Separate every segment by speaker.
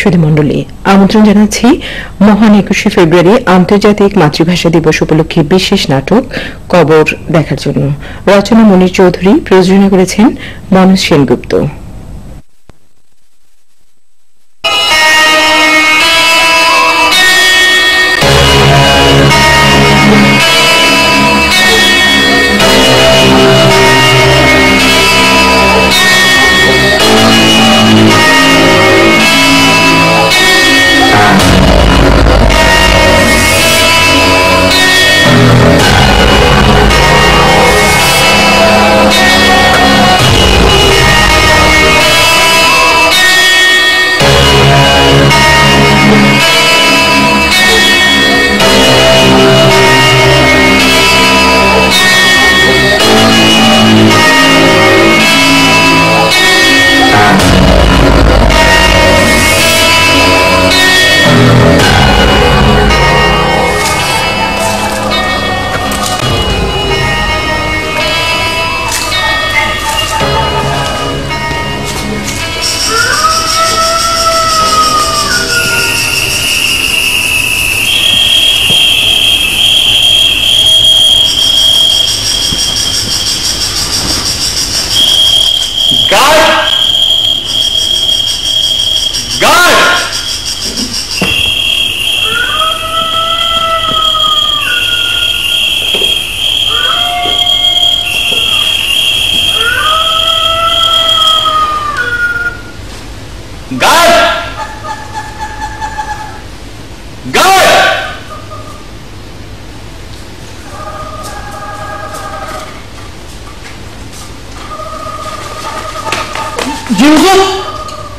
Speaker 1: সুধীমণ্ডলী, আমন্ত্রণ জানাচ্ছি মহান 21শে ফেব্রুয়ারি আন্তর্জাতিক মাতৃভাষা দিবস উপলক্ষে বিশেষ নাটক কবর দেখার জন্য। রচনা মনির চৌধুরী, প্রযোজনা করেছেন মনোজ সেনগুপ্ত।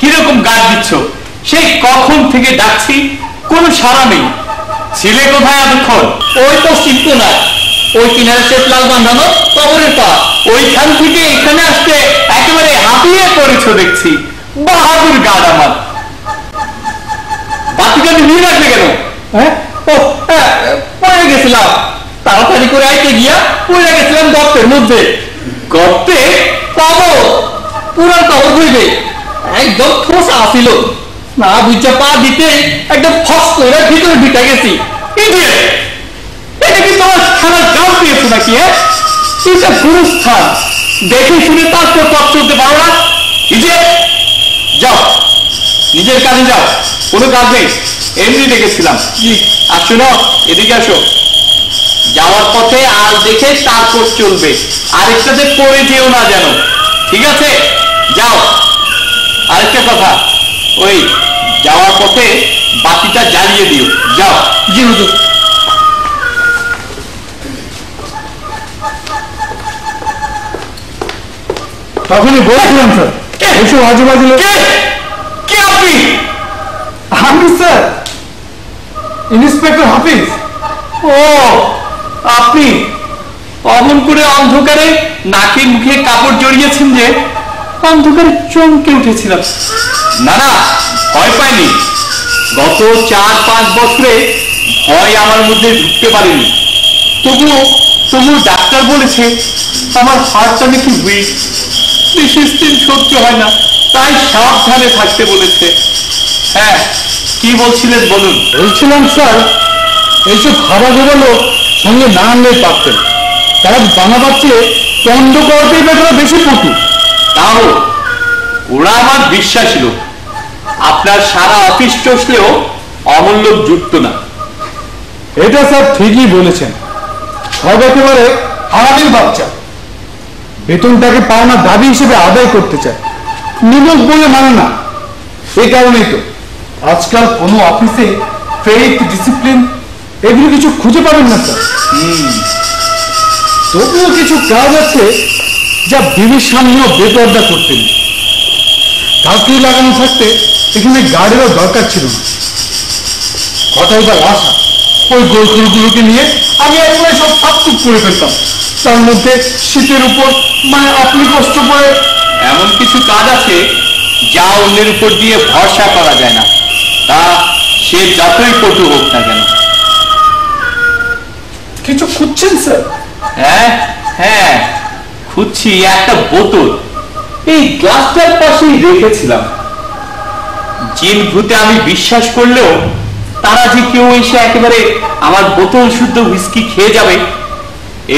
Speaker 2: কিরকম গাছ দিচ্ছ? সেই কখন থেকে ডাকছি, কোনো সাড়া নেই। ছেলে কোথায় এতক্ষণ?
Speaker 3: ওই তো শিখতো না, ওই কিনারে লাল বাঁধানো কবরের পা,
Speaker 2: ওইখান থেকে এখানে আসতে একেবারে হাঁপিয়ে পড়েছ দেখছি। বাহাদুর গাছ আমার। বাতিটা নিয়ে রাখলে কেন?
Speaker 3: পড়ে গেছিলাম, তাড়াতাড়ি করে আইতে গিয়া পড়ে গেছিলাম গর্তের মধ্যে।
Speaker 2: গর্তে?
Speaker 3: কবর, পুরান কবর হইবে, একদম ঠোসা আসিল না, বুঝা পা দিতে একদম ফস করে ভিতরে ঢুকে গেছি।
Speaker 2: এটা কি তোমার খেলার গান পেয়েছো নাকি? এটা গুরুস্থান, দেখে শুনে তারপর পথ চলতে পারো না? যাও, নিজের কাজে যাও, কোনো কাজ নেই, এমনি ডেকেছিলাম। আর শোনো, এদিকে আসো। যাওয়ার পথে আর দেখে তারপর চলবে, আরেকটাতে পড়ে যেও না যেন, ঠিক আছে? যাও। আরেকটা কথা, ওই যাওয়ার পথে বাতিটা জ্বালিয়ে দিও। যাও।
Speaker 3: জি হুজুর।
Speaker 4: তখনই বলছিলাম স্যার, এসব আজেবাজে লোক।
Speaker 2: কে আপনি?
Speaker 4: আমি স্যার ইন্সপেক্টর হাফিজ।
Speaker 2: ও আপনি? অমন করে অন্ধকারে নাকে মুখে কাপড় জড়িয়েছেন যে অন্ধকারে চমকে উঠেছিলাম। না না, ভয় পাইনি। গত 4-5 বছরে ভয় আমার মধ্যে ঢুকতে পারেনি। তবুও ডাক্তার বলেছে আমার হার্টটা নাকি উইক, বেশি সহ্য হয় না, তাই সাবধানে থাকতে বলেছে। হ্যাঁ, কি বলছিলেন বলুন।
Speaker 4: বলছিলাম স্যার, এইসব খাবার দেওয়া লোক সঙ্গে না আনলেই পারতেন। তারা বানা পাচ্ছে পণ্ড করতেই বেটারা বেশি পটু।
Speaker 2: তাও ওরা আমার বিশ্বাসী লোক। আপনার সারা অফিস চষলেও অমন লোক জুটত না।
Speaker 4: এটা স্যার ঠিকই বলেছেন, সব একেবারে হারামির বাচ্চা। বেতনটাকে পাওনা দাবি হিসেবে আদায় করতে চায়, নিয়োগ বলে মানে না। এই কারণেই তো আজকাল কোনো অফিসে ফেথ, ডিসিপ্লিন এগুলো কিছু খুঁজে পাবেন না স্যার। তবুও কিছু কাজ আছে যা বিবির সামনেও বেপর্দা করতেন। চাকরি লাগানো থাকতে এখানে গার্ডেরও দরকার ছিল না। কথাই বা আশা, ওই গোলগুলোকে নিয়ে আমি একবারে সব সাপটুপ করে ফেলতাম। তার মধ্যে শীতের উপর মানে আপনি কষ্ট করে।
Speaker 2: এমন কিছু কাজ আছে যা অন্যের উপর দিয়ে ভরসা করা যায় না, তা সে যতই পটু হোক না কেন।
Speaker 4: কিছু খুঁজছেন স্যার?
Speaker 2: হ্যাঁ হ্যাঁ, খুঁজছি একটা বোতল, এই গ্লাসটার পাশেই রেখেছিলাম। জিন ভূতে আমি বিশ্বাস করলেও তারা যে কেউ এসে একেবারে আমার বোতল শুদ্ধ হুইস্কি খেয়ে যাবে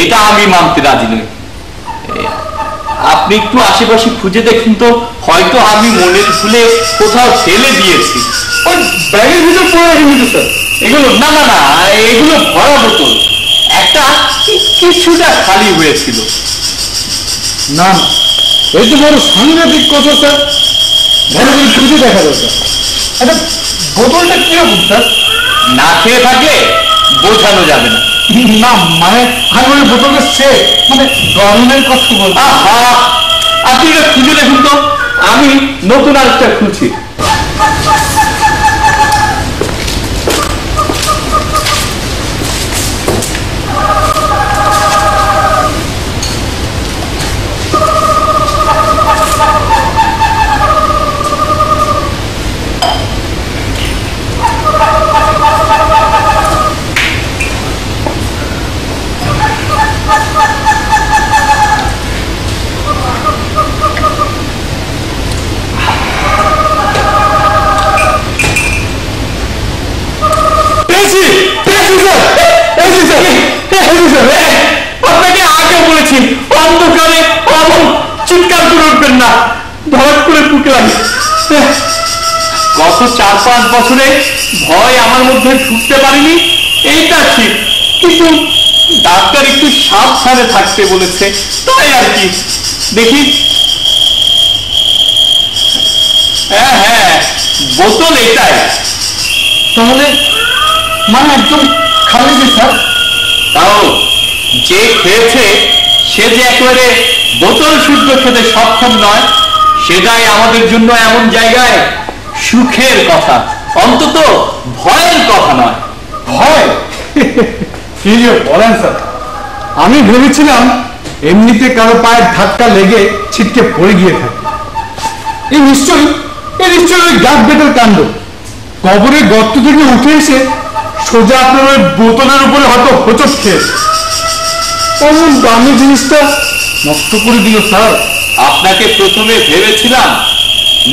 Speaker 2: এটা আমি মানতে রাজি নই। আপনি একটু আশেপাশে খুঁজে দেখুন তো, হয়তো আমি মনের ভুলে কোথাও ফেলে দিয়েছি।
Speaker 4: ওই ব্যাগের ভিতর পড়ে রাখেনি তো স্যার?
Speaker 2: এগুলো না না না, এগুলো ভরা বোতল, একটা কিছুটা খালি হয়েছিল।
Speaker 4: না না, এই তো বড় সাংঘাতিক কথা স্যার, ভালো করে খুঁজে দেখা দরকার। আচ্ছা বোতলটা কিরকম স্যার?
Speaker 2: না খেয়ে থাকলে বোঝানো যাবে না।
Speaker 4: না মানে আমি ওই বোতলটা সে মানে গরমের কথা বলছি।
Speaker 2: আহা, আপনি এটা খুঁজে দেখুন তো, আমি নতুন আরেকটা খুঁজছি। আপনাকে আগে বলেছি অন্ধকারে অমন চিৎকার করে উঠবেন না, ধর করে বুকে লাগে। গত 4-5 বছরে ভয় আমার মধ্যে ঢুকতে পারিনি, এইটা ঠিক, কিন্তু ডাক্তার একটু সাবধানে থাকতে বলেছে, তাই আর কি। দেখি, হ্যাঁ হ্যাঁ, বোতল এটাই।
Speaker 4: তাহলে মানে একদম খালি যে স্যার?
Speaker 2: তাও যে খেয়েছে সে যে একেবারে বোতল শুদ্ধ খেতে সক্ষম নয়, সেটাই আমাদের জন্য এমন জায়গায় সুখের কথা, অন্তত ভয়ের কথা নয়।
Speaker 4: ভয়? কি যে বলেন স্যার, আমি ভেবেছিলাম এমনিতে কারো পায়ের ধাক্কা লেগে ছিটকে পড়ে গিয়ে থাকে। এই নিশ্চয়ই ওই গাছ বেটার কাণ্ড। কবরের গর্ত থেকে উঠে এসে সোজা আপনার ওই বোতলের উপরে হয়তো হোঁচট খেয়েছে। অমন দামি জিনিসটা নষ্ট করে দিল স্যার।
Speaker 2: আপনাকে প্রথমে ভেবেছিলাম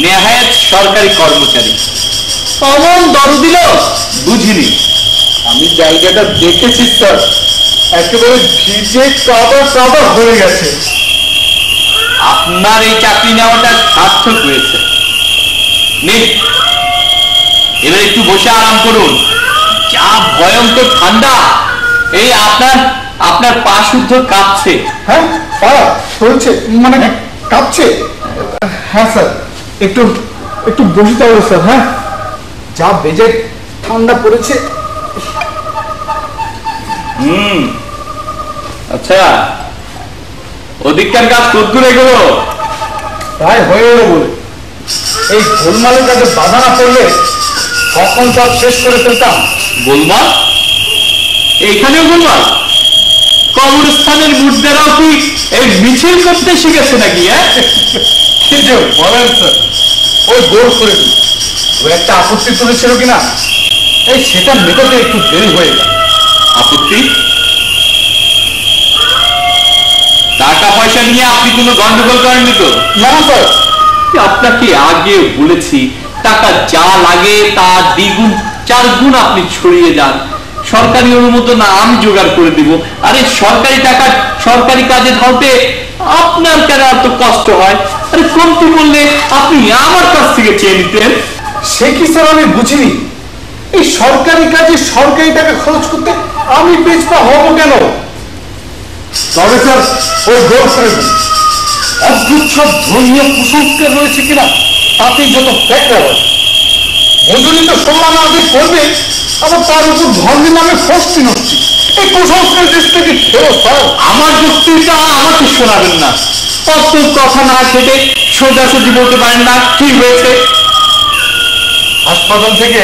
Speaker 2: নেহায়েত সরকারি কর্মচারী, অমন দরদ দিল বুঝিনি।
Speaker 4: আমি জায়গাটা দেখেছি স্যার, একেবারে ভিজে কাদা হয়ে গেছে।
Speaker 2: আপনার এই চাকরি নেওয়াটা সার্থক হয়েছে। নিন, এবার একটু বসে আরাম করুন। যা ভয়ঙ্কর ঠান্ডা, এই আপনার পা শুদ্ধ কাঁপছে।
Speaker 4: হ্যাঁ পা চলছে মানে কাঁপছে? হ্যাঁ স্যার, একটু বসে যাবো স্যার। হ্যাঁ, যা বেজে ঠান্ডা পড়েছে।
Speaker 2: আচ্ছা, ওদিককার কাজ কতদূর এগোলো?
Speaker 4: প্রায় হয়ে এলো বলে। এই গোলমালের কাছে বাধা না পড়লে কখন সব শেষ করে ফেলতাম।
Speaker 2: গোলমাল? এইখানেও গোলমাল? কবরস্থানের মুর্দারাও কি এই মিছিল করতে শিখেছে নাকি?
Speaker 4: কি যে বলেন স্যার, ওই গোল করে দিল। ওই একটা আপত্তি তুলেছিল কিনা, এই সেটা মেটাতে একটু দেরি হয়ে গেল।
Speaker 2: আপত্তি? টাকা পয়সা নিয়ে আপনি কোনো গন্ডগোল করেননি তো?
Speaker 4: না স্যার।
Speaker 2: আপনাকে আগে বলেছি, টাকা যা লাগে তা দ্বিগুণ 4 গুণ আপনি ছড়িয়ে যান, সরকারি অনুমোদন আমি জোগাড় করে দিব। আরে সরকারি টাকা সরকারি কাজে ঢালতে আপনার কেন এত কষ্ট হয়? আরে কমতি বললে আপনি আমার কাছ থেকে চেয়ে নিতেন।
Speaker 4: সে কি স্যার আমি বুঝিনি। এই সরকারি কাজে সরকারি টাকা খরচ করতে আমি পেছপা হব কেন? তবে স্যার ওই গোল করে দিন। অদ্ভুত সব ধর্মীয় কুসংস্কার রয়েছে কিনা তাতেই যত ফ্যাকরা হয়। মজুরি তো সম্মান আদায় করবে, আবার তার উপর ধর্মের নামে ফষ্টি নষ্টি। এই কুসংস্কার দেশ থেকে ফেরো স্যার।
Speaker 2: আমার যুক্তিটা আমাকে শোনাবেন না। কত কথা না কেটে সোজাসুজি বলতে পারেন না কি হয়েছে?
Speaker 4: হাসপাতাল থেকে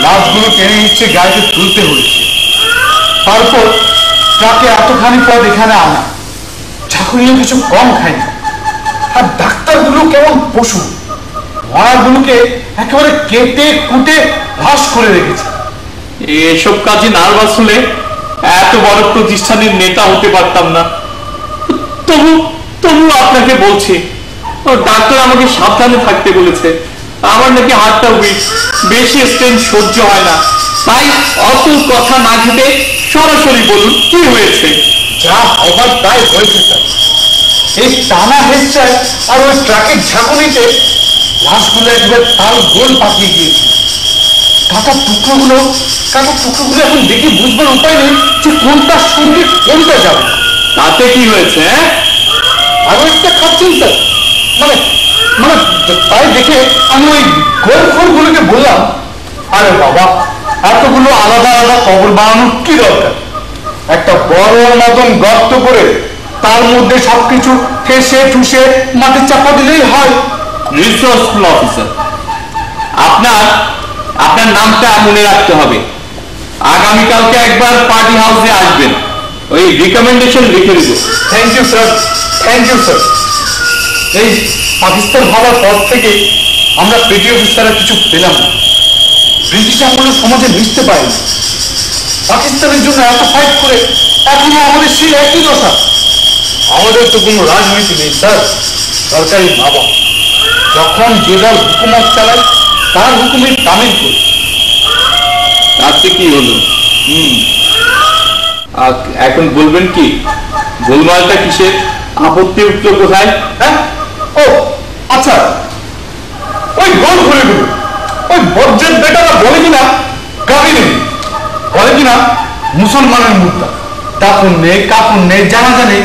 Speaker 4: লাশগুলো টেনে নিচ্ছে, গাড়িতে তুলতে হয়েছে। তারপর ট্রাকে এতখানি পথ এখানে আনা, চাকুরিও কিছু কম খায়নি। আর ডাক্তারগুলো কেমন পশু, মরাগুলোকে একেবারে কেটে কুটে লাশ করে রেখেছে।
Speaker 2: এসব কাজে নার্ভাস হলে এত বড় প্রতিষ্ঠানের নেতা হতে পারতাম না। তবু আপনাকে বলছি, ডাক্তার আমাকে সাবধানে থাকতে বলেছে। আমার নাকি হাতটা উইক, বেশি স্ট্রেন সহ্য হয় না, তাই অত কথা না ঘেটে সরাসরি বলুন কি হয়েছে।
Speaker 4: যা হবার তাই হয়েছে স্যার। এই টানা হেঁচায় আর ওই ট্রাকের ঝাঁকুনিতে লাশগুলো একবার তাল গোল পাকিয়ে গিয়েছে। কাটার টুকরোগুলো এখন দেখে বুঝবার উপায় নেই যে কোনটা সঙ্গে কোনটা যাবে।
Speaker 2: তাতে কি হয়েছে?
Speaker 4: আরো একটা খাচ্ছেন স্যার, মানে মানে তাই দেখে আমি ওই গোলখোরগুলোকে বললাম, আরে বাবা, এতগুলো আলাদা আলাদা কবর বানানোর কি দরকার? একটা বড় মতন গর্ত করে তার মধ্যে সবকিছু ঠেসে ঠুসে মাটি চাপা দিলেই হয়।
Speaker 2: রিসোর্সফুল অফিসার, আপনার আপনার নামটা মনে রাখতে হবে। আগামীকালকে একবার পার্টি হাউসে আসবেন, ওই রিকমেন্ডেশন লিখে দেব।
Speaker 4: Thank you sir, thank you sir. এই পাকিস্তান হওয়ার পর থেকে আমরা পেটি অফিসাররা কিছু পেলাম না। ব্রিটিশ আমলের সমাজে মিশতে পারি। পাকিস্তানের জন্য এত ফাইট করে এখনো আমাদের সেই একই দশা। আমাদের তো কোনো রাজনীতি নেই স্যার, সরকারি মা বাবা যখন যে দল হুকুমত চালায় তার হুকুমে তামিল করি।
Speaker 2: আজকে কি হলো? এখন বলবেন কি গোলমালটা কিসের? আপত্তি উঠলো কোথায়?
Speaker 4: হ্যাঁ, ও আচ্ছা, ওই গোল ঘুরে গেল। ওই বজ্রের বেটারা বলে কিনা গাড়ি নেই, বলে কিনা মুসলমানের মুদ্রা, দাফন নেই, কাপড় নেই, জানাজা নেই,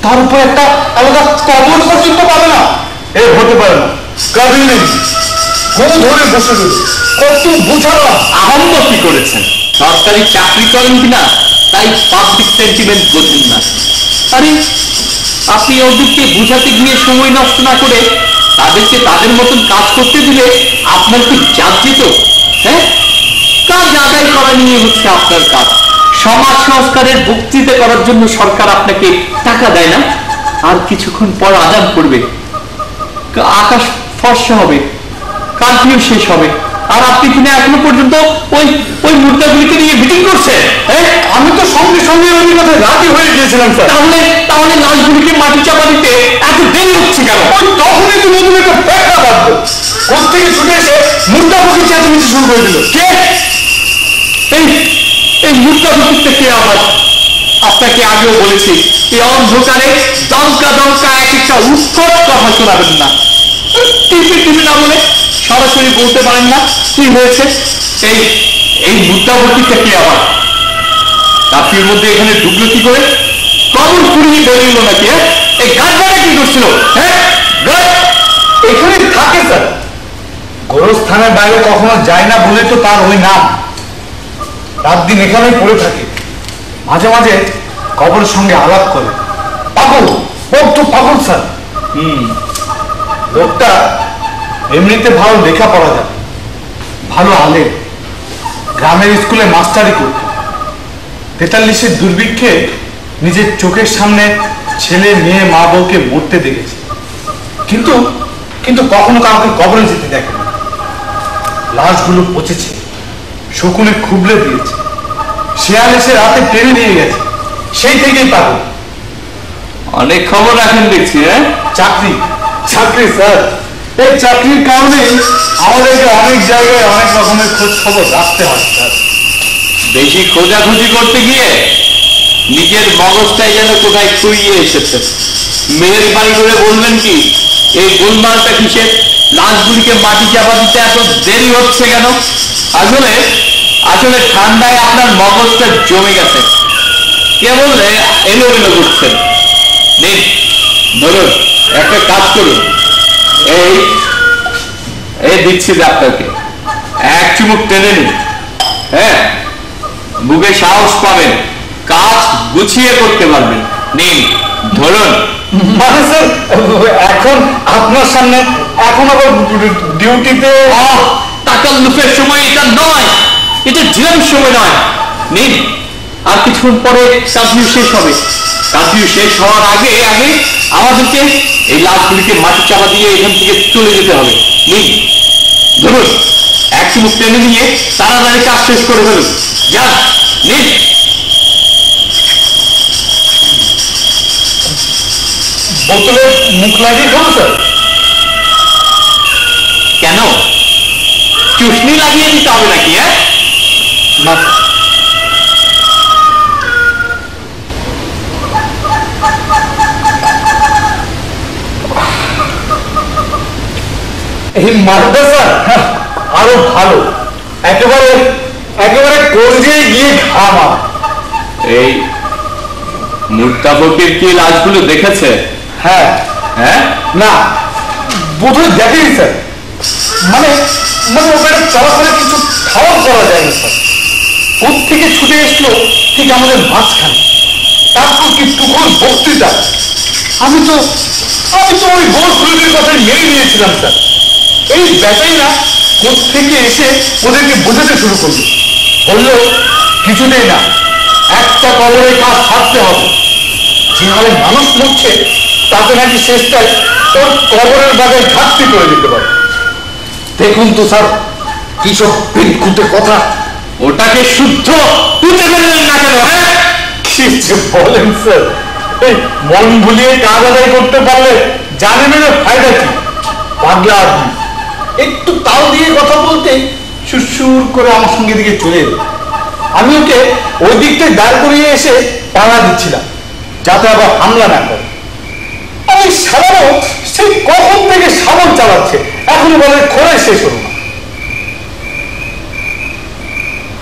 Speaker 4: তার উপর একটা আলাদা কবর পর্যন্ত পাবে না। এ হতে পারে না, গাড়ি নেই, গোল ধরে বসে রইল। কত বুঝানো
Speaker 2: আহম্মতি করেছেন। সরকারি চাকরি করেন কিনা তাই পাবলিক সেন্টিমেন্ট বোঝেন না। আরে আপনি ওদেরকে বুঝাতে গিয়ে সময় নষ্ট না করে তাদেরকে তাদের মতন কাজ করতে দিলে আপনার কি জাত যেত? হ্যাঁ, কাজ আদায় করা নিয়ে হচ্ছে আপনার কাজ। সমাজ সংস্কারের বক্তৃতা করার জন্য সরকার আপনাকে টাকা দেয় না, আর কিছুক্ষণ পর আজান করবে, আকাশ ফর্সা হবে, কারফিউ শেষ হবে, আর আপনি কিনা এখনো পর্যন্ত ওই ওই মুদ্রাগুলিকে নিয়ে মিটিং করছেন।
Speaker 4: আমি তো সঙ্গে সঙ্গে ওই কথায় রাজি হয়ে গিয়েছিলাম স্যার।
Speaker 2: তাহলে তাহলে লাশগুলিকে মাটি চাপা দিতে এত দেরি হচ্ছে কেন?
Speaker 4: ওই তখনই তো নতুন একটা ব্যাখ্যা বাঁধলো। কোথ থেকে ছুটে এসে মুদ্রা বুকে চেঁচামেচি শুরু করে দিল।
Speaker 2: কে এই এই মুদ্রাগুলিতে কে? আবার আপনাকে আগেও বলেছি, এই অন্ধকারে দমকা দমকা এক একটা উৎকট কথা শোনাবেন না। টিভি না বলে সরাসরি বলতে পারেন না কি হয়েছে? এই এই মুদ্রাবর্তীটা কে? আবার রাত্রির মধ্যে এখানে ঢুকলো কি করে? কবর ফুরিয়ে বেরিয়ে নাকি? এই গাছটা কি করছিল? হ্যাঁ,
Speaker 4: এখানে থাকে স্যার, গোরস্থানের বাইরে কখনো যায় না বলে তো তার ওই নাম। রাত দিন এখানেই পড়ে থাকে, মাঝে মাঝে কবরের সঙ্গে আলাপ করে। পাগল, বড্ড পাগল স্যার। লোকটা এমনিতে ভালো লেখাপড়া জানে, ভালো আলে, গ্রামের স্কুলে মাস্টারি করত। ৪৩-এর দুর্ভিক্ষে নিজের চোখের সামনে ছেলে মেয়ে মা বউকে মরতে দেখেছে, কিন্তু কিন্তু কখনো কাউকে কবরে যেতে দেখে না। লাশগুলো পচেছে, শকুনে খুবলে দিয়েছে, শিয়াল এসে রাতে টেনে নিয়ে গেছে, সেই থেকেই পাগল।
Speaker 2: অনেক খবর রাখেন দেখছি। হ্যাঁ,
Speaker 4: চাকরি চাকরি স্যার, এই চাকরির কারণে আমাদেরকে অনেক জায়গায় অনেক রকমের খোঁজ খবর রাখতে হয় স্যার।
Speaker 2: বেশি খোঁজাখুঁজি করতে গিয়ে নিজের মগজটাই যেন কোথায় খুইয়ে এসেছে। মেয়ের বাড়ি করে বলবেন কি এই গোলমালটা কিসের? লাশগুলিকে মাটি চাপা দিতে এত দেরি হচ্ছে কেন? আসলে আসলে ঠান্ডায় আপনার মগজটা জমে গেছে, কেবল এলোমেলো করছেন। নিন ধরুন, একটা কাজ করুন, এই এই দিচ্ছি আপনাকে, এক চুমুক টেনে নিন। হ্যাঁ, বুকে সাহস পাবেন, কাজ গুছিয়ে করতে পারবেন। নিন ধরুন।
Speaker 4: মানে স্যার, এখন আপনার সামনে, এখন আবার ডিউটিতে
Speaker 2: তাকাল্লুফের সময় এটা নয়, এটা জিরার সময় নয়। নিন, আর কিছুক্ষণ পরে কারফিউ শেষ হবে। কারফিউ শেষ হওয়ার আগে আগে আমাদেরকে এই লাশগুলিকে মাটি চাপা দিয়ে এখান থেকে চলে যেতে হবে। নিন ধরুন, এক চুমুক টেনে নিয়ে তাড়াতাড়ি কাজ শেষ করে ফেলুন। যান, নিন।
Speaker 4: বোতলে মুখ লাগিয়ে খাবো স্যার?
Speaker 2: কেন? চুষনি লাগিয়ে দিতে হবে নাকি? হ্যাঁ,
Speaker 4: না এই মারটা স্যার আরো ভালো, একেবারে একেবারে কলজে গিয়ে ঘামা।
Speaker 2: এই মুর্তাফকের কি লাশগুলো দেখেছে?
Speaker 4: হ্যাঁ
Speaker 2: হ্যাঁ,
Speaker 4: না বোধহয় দেখেনি স্যার, মানে মানে ওখানে চলাফেরা কিছু খাওয়া করা যায় না স্যার। কোত্থেকে ছুটে এসলো ঠিক আমাদের মাঝখানে, তারপর কি টুকুর বক্তৃতা। আমি তো ওই গোল খুলির কথা মেনে নিয়েছিলাম স্যার। এই ব্যাটাই না কোত্থেকে এসে ওদেরকে বোঝাতে শুরু করলো, বললো কিছুতেই না, একটা কবরের কাজ ছাড়তে হবে। যেভাবে মানুষ মরছে তাতে নাকি শেষটায় তোর কবরের বাজার ঘাটতি করে দিতে পারে। দেখুন তো স্যার কি সব পিটকুটে কথা।
Speaker 2: ওটাকে শুদ্ধ পুঁতে ফেললেন না কেন? হ্যাঁ,
Speaker 4: কি যে বলেন স্যার, এই মন ভুলিয়ে কাজ আদায় করতে পারলে জানেন না ফায়দা কি। পাগলা আপনি একটু তাল দিয়ে কথা বলতে সুর করে আমার সঙ্গে দিকে চলে এলো। আমি ওকে ওই দিকটায় দাঁড় করিয়ে এসে পাড়া দিচ্ছিলাম যাতে আবার হামলা না করে। আমি সারানো সেই কখন থেকে সাবল চালাচ্ছে, এখনো বলে খোঁড়াই শেষ হলো না।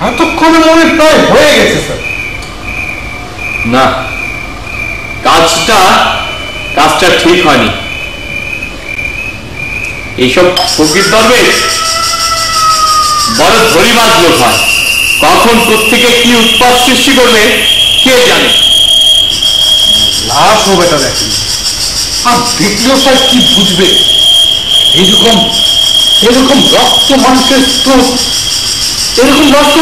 Speaker 4: এতক্ষণে মনে প্রায় হয়ে গেছে স্যার।
Speaker 2: না, কাজটা ঠিক হয়নি। এইসব ফকির দরবেশ বড় ধরিবাজ লোক হয়, কখন কোত্থেকে কি উৎপাত সৃষ্টি করবে কে জানে।
Speaker 4: লাশ হবে এটা দেখেন, আর দেখলেও স্যার কি বুঝবে। এরকম রক্ত মানুষের স্রোত, এরকম রক্ত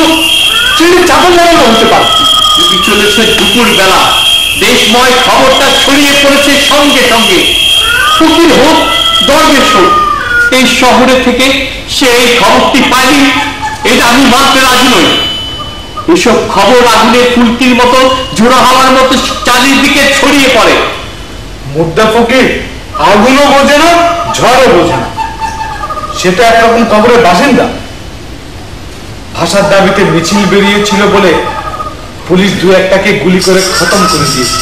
Speaker 4: ছেড়ে চাপা লাগানো হতে পারে।
Speaker 2: যদি চলেছে দুপুর বেলা, দেশময় খবরটা ছড়িয়ে পড়েছে সঙ্গে সঙ্গে। ফকির হোক দরবেশ হোক, এই শহরে থেকে সে এই খবরটি পায়নি এটা আমি মানতে রাজি নই। এসব খবর আগুনের ফুলকির মতো ঝোড়ো হাওয়ার মতো চারিদিকে ছড়িয়ে পড়ে।
Speaker 4: মুদ্রা ফকির আগুনও বোঝে না, ঝড়ও বোঝে না। সেটা একরকম কবরের বাসিন্দা। ভাষার দাবিতে মিছিল বেরিয়েছিল বলে পুলিশ দু একটাকে গুলি করে খতম করে দিয়েছে।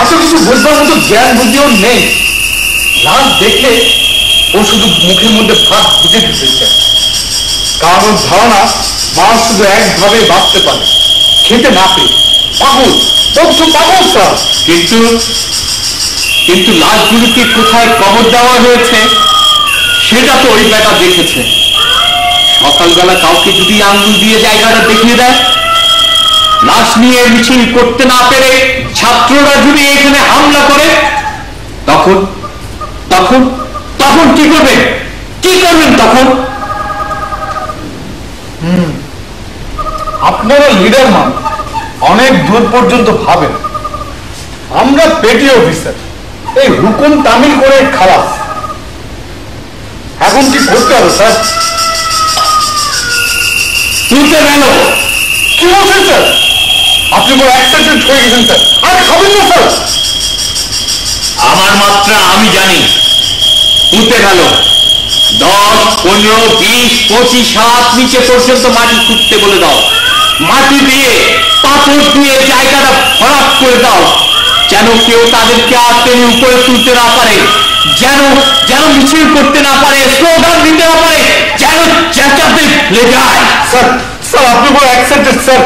Speaker 4: এত কিছু বুঝবার মতো জ্ঞান বুদ্ধিও নেই। লাশ দেখে ও শুধু মুখের মধ্যে ভাত বুঝে দিতেছে। কারণ ধারণা মানুষ শুধু একভাবে বাঁচতে পারে, খেতে না পেয়ে। পাগল, বদ্ধ পাগল স্যার।
Speaker 2: কিন্তু লাশগুলিকে কোথায় কবর দেওয়া হয়েছে সেটা তো ওই বেটা দেখেছে। সকালবেলা কাউকে যদি আঙ্গুল দিয়ে জায়গাটা দেখিয়ে দেয়, লাশ নিয়ে মিছিল করতে না পেরে ছাত্ররা যদি এখানে হামলা করে, তখন তখন তখন কি করবেন তখন?
Speaker 4: আপনারা লিডার মান অনেক দূর পর্যন্ত ভাবেন। আমরা পেটি অফিসার, এই হুকুম তামিল করে খালাস। এখন কি করতে হবে স্যার?
Speaker 2: তুলতে গেল
Speaker 4: কি বলছেন স্যার? আপনি বড় অ্যাক্সিডেন্ট হয়ে গেছেন স্যার, আর খাবেন না স্যার?
Speaker 2: আমার মাত্রা আমি জানি। পুঁতে গেল 10, 15, 20, 25 হাত নিচে পর্যন্ত মাটি খুঁড়তে বলে দাও। মাটি দিয়ে পাথর দিয়ে জায়গাটা ভরাট করে দাও, যেন কেউ তাদেরকে আর টেনে উপরে তুলতে না পারে, যেন মিছিল করতে না পারে, স্লোগান দিতে না পারে, যেন চেঁচাতে ভুলে যায়।
Speaker 4: স্যার স্যার আপনি বড় অ্যাক্সিডেন্ট স্যার।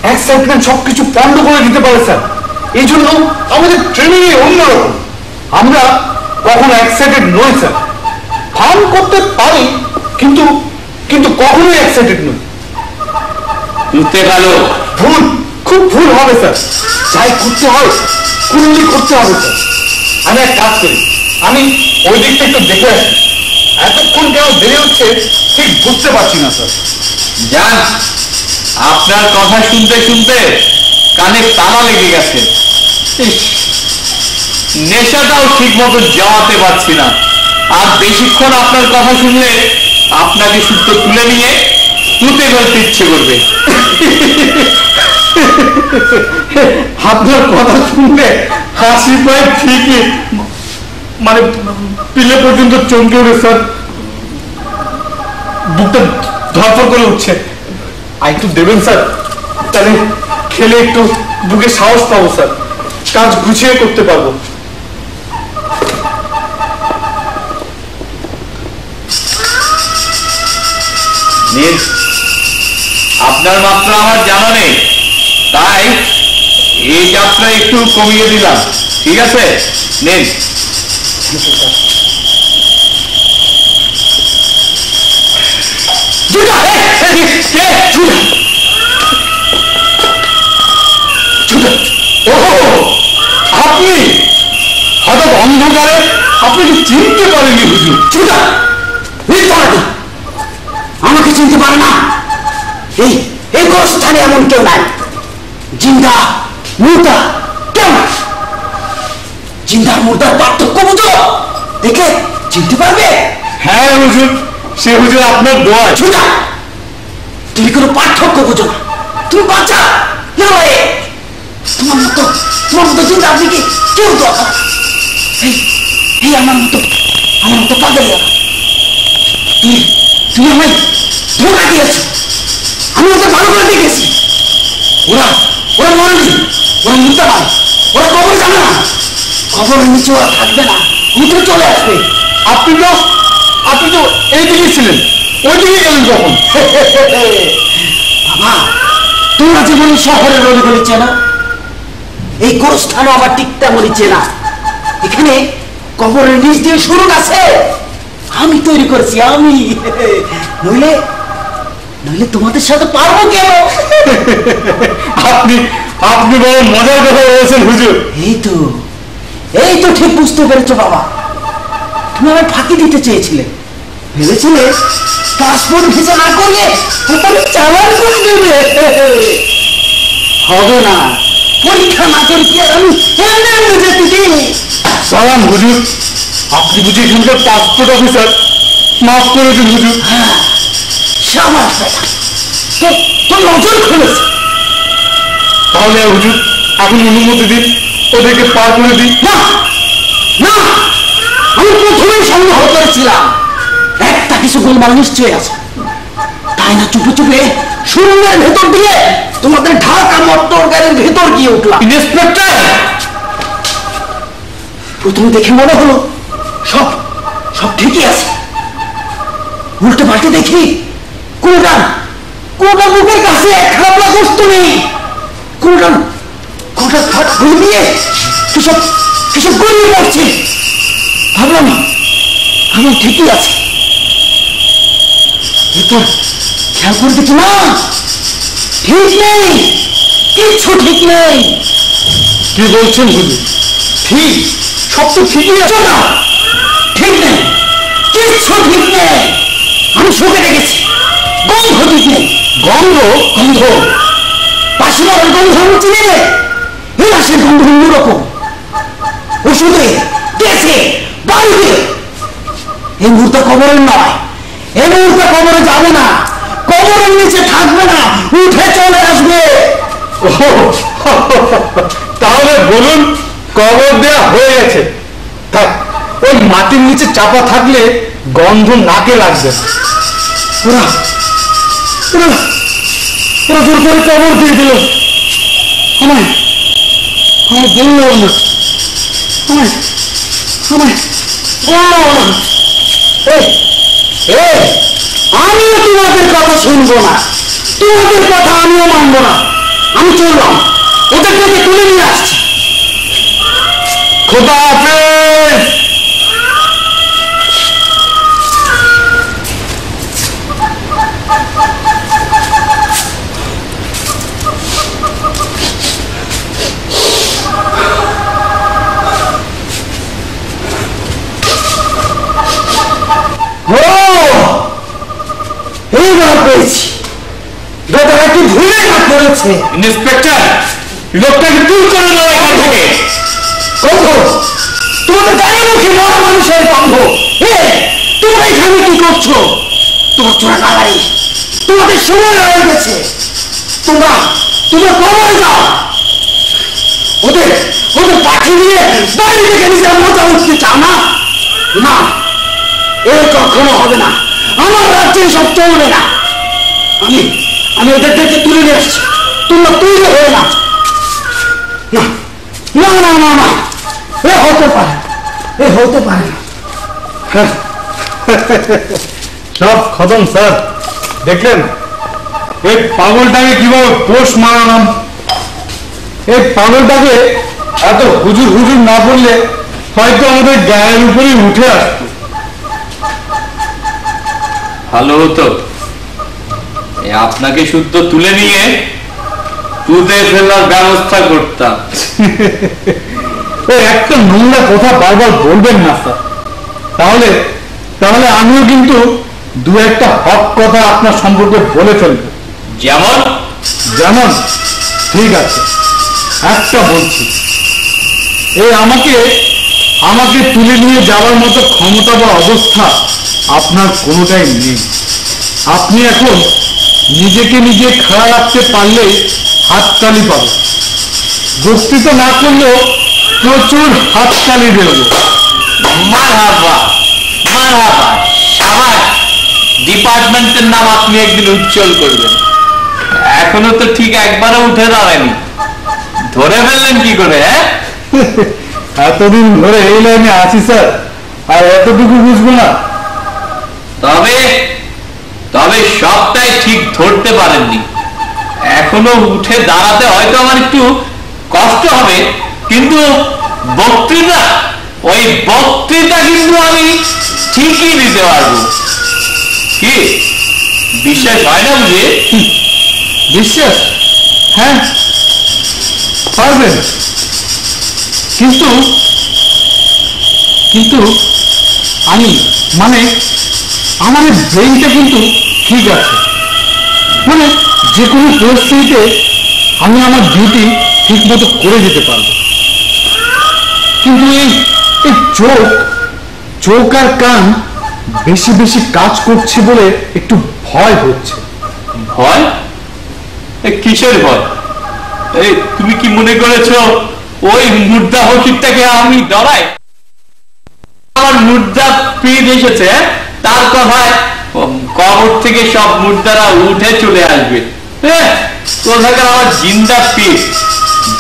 Speaker 4: অ্যাক্সিডেন্ট সবকিছু পন্ড করে দিতে পারে স্যার। এই জন্য আমাদের ট্রেনিং অন্যরকম। আমরা কখনো অ্যাক্সিডেন্ট নই স্যার। ফার্ম করতে পারি, কিন্তু কিন্তু কখনোই অ্যাক্সিডেন্ট নই।
Speaker 2: পুঁতে গেল
Speaker 4: ভুল, খুব ভুল হবে স্যার। যাই করতে হয় কুল্লি করতে হবে স্যার। আমি এক কাজ করি, আমি ওই দিকটা একটু দেখে আসি। এতক্ষণ কেন দেরি হচ্ছে ঠিক বুঝতে পারছি না স্যার।
Speaker 2: যান, আপনার কথা শুনতে শুনতে কানে তালা লেগে গেছে। ইস, নেশাটাও ঠিক মতো যাওয়াতে পারছি না। আর বেশিক্ষণ আপনার কথা শুনলে আপনাকে শুদ্ধ তুলে নিয়ে পুঁতে ফেলতে ইচ্ছে করবে।
Speaker 4: আপনার কথা শুনলে হাসি পায় ঠিকই, মানে পিলে পর্যন্ত চমকে ওঠে স্যার।
Speaker 2: বুকটা ধরপড় করে উঠছে। আর একটু দেবেন স্যার, তাহলে খেলে একটু বুকে সাহস পাবো স্যার, কাজ গুছিয়ে করতে পারবো।
Speaker 3: আপনার মাত্রা আমার জানা নেই, তাই এই যাত্রা একটু কমিয়ে দিলাম, ঠিক আছে? নিন।
Speaker 2: আপনি হঠাৎ অন্ধকারে আপনাকে চিনতে পারেনি হুজুর।
Speaker 5: আমাকে চিনতে পারে না? এই এই গোরস্থানে এমন কেউ নাই। জিন্দা মুর্দা কেউ না। জিন্দার মুর্দার পার্থক্য বুঝো, দেখে চিনতে পারবে?
Speaker 2: হ্যাঁ হুজুর, সে হুজুর আপনার দোয়া।
Speaker 5: ছুটা, তুমি কোনো পার্থক্য বুঝো না। তুমি বাচ্চা তোমার মতো জিন্দা আপনি কি কেউ দরকার? এই আমার মতো পাগল। তুমি আমায় ধোঁকা দিয়েছো। আমি ওদের ভালো করে দেখেছি। ওরা মরেনি, ওরা মুক্ত পায়, ওরা কবর জানে না। কবরের নিচে ওরা থাকবে না, উঠে চলে আসবে।
Speaker 2: আপনি তো এইদিকে ছিলেন, ওইদিকে গেলেন কখন?
Speaker 5: বাবা, তোমরা যেমন শহরের অলিগলি চেনা, এই গোরস্থানও আবার ঠিক তেমনই চেনা। এখানে কবরের নিচ দিয়ে সুরঙ্গ আছে, আমি তৈরি করেছি। আমি নইলে তোমাদের সাথে পারবো কেন?
Speaker 2: আপনি বড় মজার কথা বলেছেন হুজুর।
Speaker 5: এই তো ঠিক বুঝতে পেরেছো বাবা। তুমি আমায় ফাঁকি দিতে চেয়েছিলে, ভেবেছিলে পাসপোর্ট ভিসা না করলে চালান করে দেবে। হবে না, পরীক্ষা না করে কি আমি যেতে দিই?
Speaker 2: সালাম হুজুর, আপনি বুঝি এখানকার পাসপোর্ট অফিসার? মাফ করে দিন হুজুর।
Speaker 5: হ্যাঁ, সাবাস বেটা, তোর নজর খুলেছে।
Speaker 2: তাহলে হুজুর এখন অনুমতি দিন, ওদেরকে পার করে দিন।
Speaker 5: না না, আমি প্রথমেই সন্দেহ করেছিলাম একটা কিছু গোলমাল নিশ্চয়ই আছে, তাই না চুপে চুপে সুরঙ্গের ভেতর দিয়ে তোমাদের ঢাকা মোটর গাড়ির ভেতর গিয়ে উঠলাম।
Speaker 2: ইন্সপেক্টর,
Speaker 5: প্রথম দেখে মনে হলো সব ঠিকই আছে। উল্টে পাল্টে দেখি কোনটা বুকের কাছে এক খাপলা গোস্ত নেই। কোনটা ফাট খুলে দিয়ে কিসব গড়িয়ে পড়ছে। ভাবলাম ঠিকই আছে। এরপর খেয়াল করে দেখি না, ঠিক নেই, কিচ্ছু ঠিক নেই।
Speaker 2: কি বলছেন হুজুর?
Speaker 5: ঠিক, সব তো ঠিকই আছে না? ঠিক নেই, কিচ্ছু ঠিক নেই। আমি শুকে রেখেছি, গন্ধ ঠিক নেই। গন্ধ পাশে গন্ধ আমি চিনি রে। এই লাশের গন্ধ অন্যরকম, ওষুধে গেছে বাড়িতে। এই মুহূর্তে কবরের নয়, এই মুহূর্তে কবরে যাবে না, কবরের নিচে থাকবে না, উঠে চলে আসবে।
Speaker 2: তাহলে বলুন, কবর দেয়া হয়ে গেছে। থাক, ওই মাটির নিচে চাপা থাকলে গন্ধ নাকে লাগবে। ওরা জোর করে কবর দিয়ে দিল। আমায় বলল না,
Speaker 5: আমিও তোমাদের কথা শুনবো না, তোমাদের কথা আমিও মানবো না। আমি চললাম, ওদেরকে তুলে নিয়ে আসছি।
Speaker 2: খোদা হাফেজ।
Speaker 5: এইবার পেয়েছি, বেটারা কি ভুলে না করেছে।
Speaker 2: ইন্সপেক্টর, লোকটাকে দূর করে দাও এখান থেকে।
Speaker 5: গন্ধ, তোমাদের গায়ে মুখে মরা মানুষের গন্ধ। তোমরা এখানে কি করছো? তোমার চোরা কালারি, তোমাদের সময় হয়ে গেছে। তোমরা কবরে যাও। ওদের পাঠিয়ে দিয়ে বাড়ি থেকে নিজের মজা উঠতে চাও না? না, এ কখনো হবে না। আমার রাজ্যে সব চলবে না। আমি আমি ওদেরকে তুলে নিয়ে আসছি, তোমরা তৈরি হয়ে না। না না না না না, এ হতে পারে, এ হতে পারে না।
Speaker 4: সব খতম স্যার, দেখলেন এই পাগলটাকে কিভাবে পোষ মারালাম। এই পাগলটাকে এত হুজুর হুজুর না বললে হয়তো আমাদের গায়ের উপরেই উঠে আসতো।
Speaker 2: ভালো হতো আপনাকে শুদ্ধ তুলে নিয়ে তুলে ফেলার ব্যবস্থা করতাম।
Speaker 4: একটা নোংরা কথা বারবার বলবেন না স্যার, তাহলে তাহলে আমিও কিন্তু দু একটা হক কথা আপনার সম্পর্কে বলে ফেলবো।
Speaker 2: যেমন?
Speaker 4: যেমন? ঠিক আছে, একটা বলছি। এই আমাকে আমাকে তুলে নিয়ে যাওয়ার মতো ক্ষমতা বা অবস্থা আপনার কোনোটাই নেই। আপনি এখন নিজেকে নিজে খাড়া রাখতে পারলে হাততালি পাবেন, বক্তৃতা না করলেও প্রচুর হাততালি দেব।
Speaker 2: মারহাবা মারহাবা, সাবাস। ডিপার্টমেন্টের নাম আপনি একদিন উজ্জ্বল করবেন। এখনো তো ঠিক একবারও উঠে দাঁড়ায়নি, ধরে ফেললেন কি করে?
Speaker 4: এতদিন ধরে এই লাইনে আছি স্যার, আর এতটুকু বুঝবো না?
Speaker 2: তবে তবে সবটাই ঠিক ধরতে পারেননি। এখনো উঠে দাঁড়াতে হয়তো আমার একটু কষ্ট হবে, কিন্তু বক্তৃতা, ওই বক্তৃতা কিন্তু আমি ঠিকই দিতে পারবো। কি বিশ্বাস হয় না বুঝে?
Speaker 4: বিশ্বাস? হ্যাঁ পারবেন, কিন্তু কিন্তু আমি মানে আমাদের ব্রেইনটা কিন্তু ঠিক আছে, মানে যে কোনো পরিস্থিতিতে আমি আমার ডিউটি ঠিক মতো করে যেতে পারবো। কিন্তু এই চোখ চোখ আর কান বেশি বেশি কাজ করছে বলে একটু ভয় হচ্ছে।
Speaker 2: ভয়? কিসের ভয়? এই তুমি কি মনে করেছো ওই মুর্দা ফকিরটাকে আমি ডরাই? আমার মুর্দা পীর এসেছে, তার কথায় কবর থেকে সব মুর্দারা উঠে চলে আসবে। কোথাকার আমার জিন্দা পীর,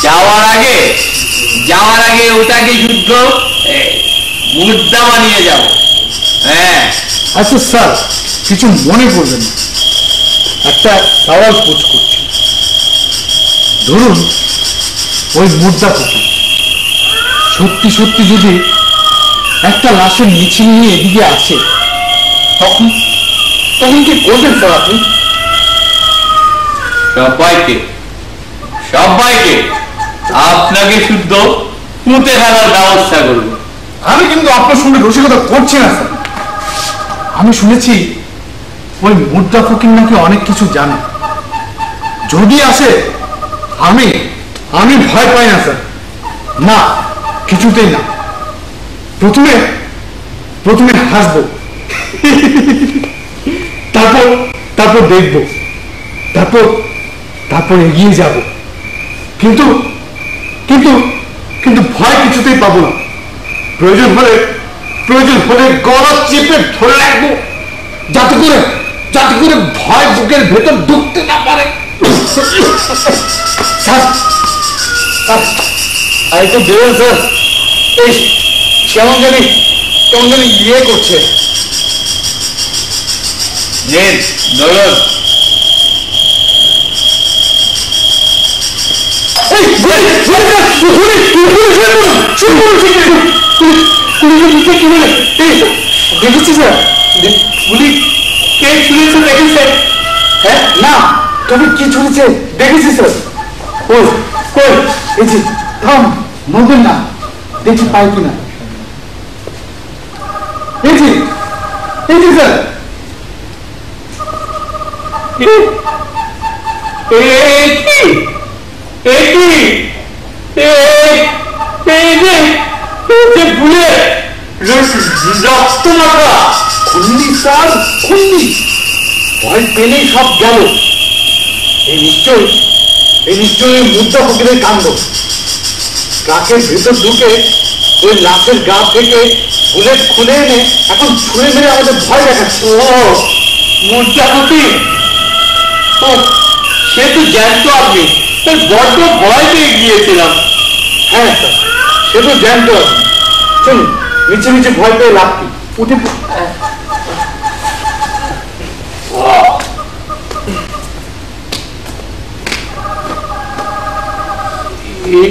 Speaker 2: যাওয়ার আগে ওটাকে শুদ্ধ মুর্দা বানিয়ে যাব। হ্যাঁ।
Speaker 4: আচ্ছা স্যার, কিছু মনে করবেন না, একটা সওয়াল পোচ করছি। ধরুন ওই মুর্দা ফকির সত্যি সত্যি যদি একটা লাশের মিছিল নিয়ে এদিকে আসে, তখন তখন কি করবেন স্যার আপনি?
Speaker 2: সবাইকে আপনাকে শুদ্ধ পুঁতে ফেলার ব্যবস্থা করবো।
Speaker 4: আমি কিন্তু আপনার সঙ্গে রসিকতা করছি না স্যার। আমি শুনেছি ওই মুর্দা ফকির নাকি অনেক কিছু জানে। যদি আসে আমি আমি ভয় পাই না স্যার, না কিছুতেই না। প্রথমে হাসবো, তারপর দেখবো, তারপর এগিয়ে যাব। কিন্তু কিন্তু কিন্তু ভয় কিছুতেই পাবো না। প্রয়োজন হলে গলা চেপে ধরে রাখবো, যাতে করে ভয় বুকের ভেতর ঢুকতে না পারে। একটু দেবেন স্যার, এই কেমন জানি ইয়ে করছে। দেখেছি স্যার, গুলি কে ছুঁড়েছে দেখেছে? হ্যাঁ না, তবে কি ছুঁড়েছে দেখেছি স্যার। কই এই যে, থাম, নড়বেন না, দেখি পাই কিনা। এই যে স্যার, ভুলে রক্ত মাখা খুন্দি স্যার, খুন্দি। ভয় পেলেই সব গেল। এই নিশ্চয়ই মুদ্রা ফকিরের কাণ্ড। ট্রাকের ভেতর ঢুকে ওই লাশের গা থেকে বুলেট খুলে এনে এখন ছুঁড়ে মেরে আমাদের ভয় দেখাচ্ছে।
Speaker 2: ও মুদ্রাপতি, ও সে তো জ্যান্ত আপনি, বড্ড ভয় পেয়ে গিয়েছিলাম।
Speaker 4: হ্যাঁ স্যার, সে তো জ্যান্ত আছে। চলুন, নিচে নিচে ভয় পেয়ে লাভ কি, উঠে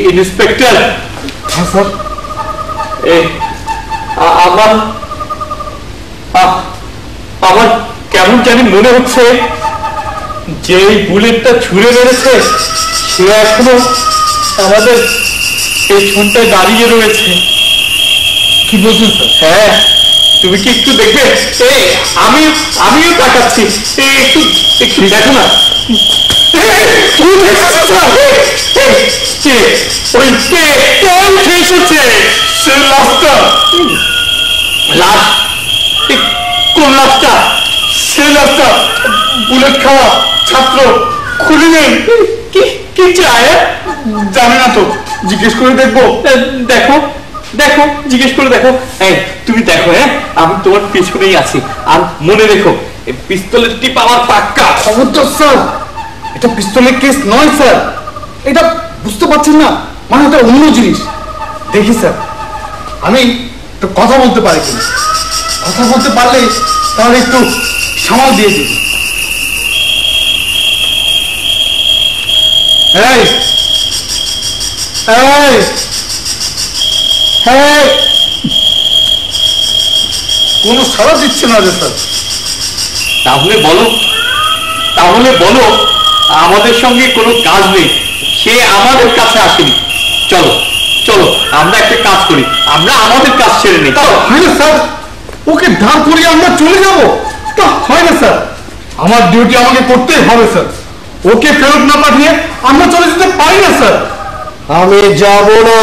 Speaker 2: ইন্সপেক্টর।
Speaker 4: হ্যাঁ স্যার।
Speaker 2: আমার আমার কেমন জানি মনে হচ্ছে যে এই বুলেটটা ছুঁড়ে মেরেছে সে এখনো আমাদের পেছনটায় দাঁড়িয়ে রয়েছে।
Speaker 4: কি বলছেন স্যার?
Speaker 2: হ্যাঁ, তুমি কি একটু দেখবে? আমিও তাকাচ্ছি, একটু একটু দেখো না। কোন লাশটা? সে লাশটা বুলেট খাওয়া ছাত্র খুলিলেন। কি চায় জানি না তো, জিজ্ঞেস করে দেখবো। দেখো দেখো, জিজ্ঞেস করে দেখো। তুমি দেখো, হ্যাঁ আমি তোমার পেছনেই আছি। আর মনে রেখো, পিস্তলের টিপ আমার পাক্কা।
Speaker 4: খবরদার স্যার, এটা পিস্তলের কেস নয় স্যার। এটা বুঝতে পারছেন না, মানে এটা অন্য জিনিস। দেখি স্যার, আমি একটু কথা বলতে পারি কিনা। কথা বলতে পারলে তাহলে একটু সামাল দিয়ে দিন। এই এই এই, কোনো সাড়া দিচ্ছে না রে স্যার।
Speaker 2: তাহলে বলো, তাহলে বলো আমাদের সঙ্গে কোনো কাজ নেই, সে আমাদের কাছে আসেনি। চলো চলো, আমরা একটা কাজ করি, আমরা আমাদের কাজ ছেড়ে নিই।
Speaker 4: হয় না স্যার, ওকে দাঁড় করিয়ে আমরা চলে যাব? তা হয় না স্যার, আমার ডিউটি আমাকে করতেই হবে স্যার। ওকে ফেরত না পাঠিয়ে আমরা চলে যেতে পারি না স্যার।
Speaker 5: আমি যাব না,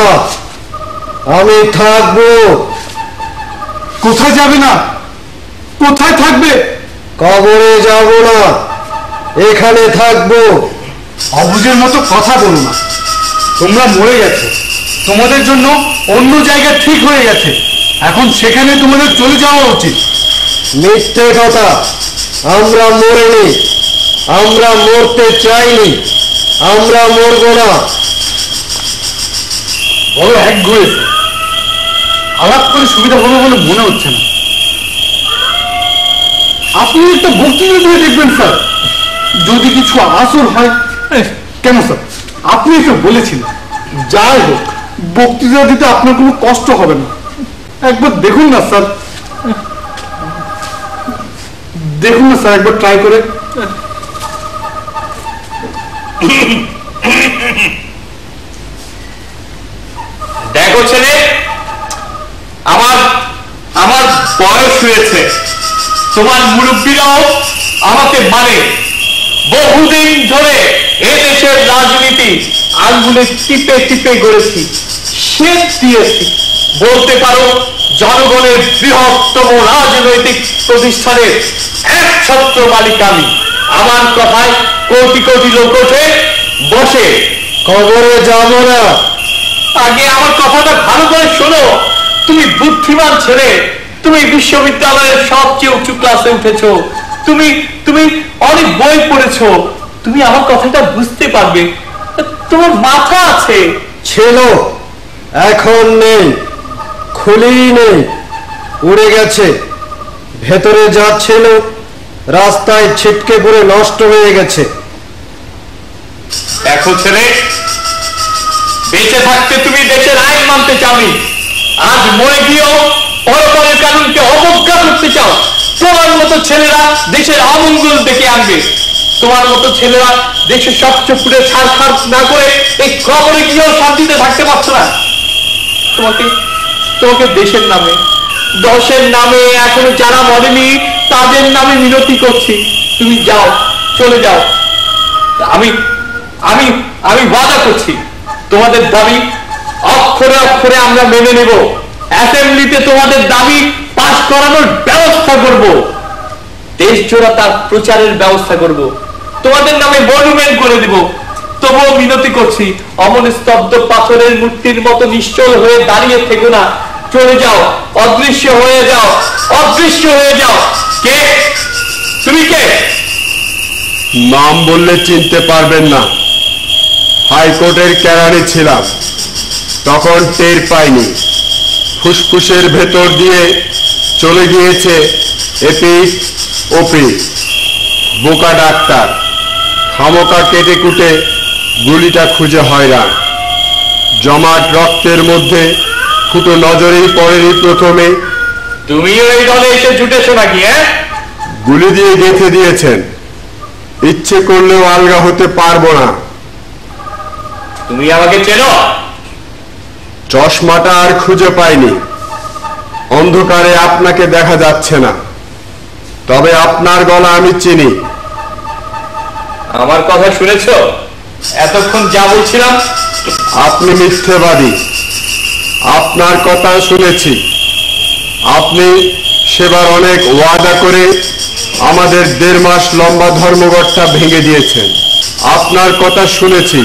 Speaker 5: আমি থাকবো।
Speaker 4: কোথায় যাবে না? কোথায় থাকবে?
Speaker 5: কবরে যাব না, এখানে থাকবো।
Speaker 4: অবুঝের মতো কথা বলো না। তোমরা মরে গেছো, তোমাদের জন্য অন্য জায়গা ঠিক হয়ে গেছে, এখন সেখানে তোমাদের চলে যাওয়া উচিত।
Speaker 5: মিথ্যে কথা, আমরা মরিনি, আমরা মরতে চাইনি, আমরা মরবো না।
Speaker 4: বড় এক ঘুরেছে, আলাপ করে সুবিধা হবে বলে মনে হচ্ছে না। আপনি একটা বক্তৃতা দিয়ে দেখবেন স্যার, যদি কিছু আসর হয়। কেন স্যার, আপনি এসে বলেছিলেন। যাই হোক, বক্তৃতা দিতে আপনার কোনো কষ্ট হবে না। একবার দেখুন না স্যার, দেখুন না স্যার, একবার ট্রাই করে।
Speaker 2: দেখো ছেলে, আমার আমার বয়স হয়েছে, তোমার মুরব্বীরাও আমাকে মানে। বহুদিন ধরে এদেশের রাজনীতি আঙ্গুলে টিপে টিপে গড়েছি, শেষ দিয়েছি। বলতে পারো জনগণের বৃহত্তম রাজনৈতিক প্রতিষ্ঠানের একছত্র মালিক আমি। আমার কথায় কোটি কোটি লোক ওঠে বসে।
Speaker 5: কবরে যাব না।
Speaker 2: আগে আমার কথাটা ভালো করে শোনো। তুমি বুদ্ধিমান ছেলে, তুমি বিশ্ববিদ্যালয়ের সবচেয়ে উঁচু ক্লাসে উঠেছো, তুমি তুমি অনেক বই পড়েছো, তুমি আমার কথাটা বুঝতে পারবে, তোমার মাথা আছে।
Speaker 5: ছিল, এখন নেই, খুলি নেই, উড়ে গেছে। ভেতরে যা ছিল রাস্তায় ছিটকে পড়ে নষ্ট হয়ে গেছে।
Speaker 2: দেখো ছেলে, বেঁচে থাকতে তুমি দেশের আইন মানতে চাওনি, আজ মরে গিয়েও পরপরের কানুনকে অবজ্ঞা করতে চাও। তোমার মতো ছেলেরা দেশের অমঙ্গল ডেকে আনবে, তোমার মতো ছেলেরা দেশের সব চুপুরে ছাড়খাড় না করে এই কবরে গিয়েও শান্তিতে থাকতে পারছো না। তোমাকে তোমাকে দেশের নামে, দশের নামে এখনো যারা মরেনি তাদের নামে মিনতি করছি, তুমি যাও, চলে যাও। আমি আমি আমি ওয়াদা করছি, তোমাদের দাবি অক্ষরে অক্ষরে আমরা মেনে নেব। অ্যাসেম্বলিতে তোমাদের দাবি পাস করানোর ব্যবস্থা করব, দেশ জোড়া তার প্রচারের ব্যবস্থা করব, তোমাদের নামে মনুমেন্ট করে দিব। তবুও মিনতি করছি, অমন স্তব্ধ পাথরের মূর্তির মতো নিশ্চল হয়ে দাঁড়িয়ে থেকো না। চলে যাও, অদৃশ্য হয়ে যাও, অদৃশ্য হয়ে যাও। কে তুমি? কে?
Speaker 6: নাম বললে চিনতে পারবেন না। হাইকোর্টের কেরানি ছিলাম, তখন টের পাইনি। ফুসফুসের ভেতর দিয়ে চলে গিয়েছে এপিক ওপি। বোকা ডাক্তার খামোকা কেটে কুটে গুলিটা খুঁজে হয়রান। জমাট রক্তের মধ্যে ফুটো নজরেই পড়েনি প্রথমে।
Speaker 2: তুমিও এই দলে এসে জুটেছো নাকি?
Speaker 6: গুলি দিয়ে গেঁথে দিয়েছেন, ইচ্ছে করলেও আলগা হতে পারবো না।
Speaker 2: তুমি আমাকে চেনো?
Speaker 6: চশমাটা আর খুঁজে পাইনি, অন্ধকারে আপনাকে দেখা যাচ্ছে না, তবে আপনার গলা আমি চিনি।
Speaker 2: আমার কথা শুনেছো এতক্ষণ যা বলছিলাম?
Speaker 6: আপনি মিথ্যেবাদী, আপনার কথা শুনেছি। আপনি সেবার অনেক ওয়াদা করে আমাদের 1.5 মাস লম্বা ধর্মঘটটা ভেঙে দিয়েছেন। আপনার কথা শুনেছি,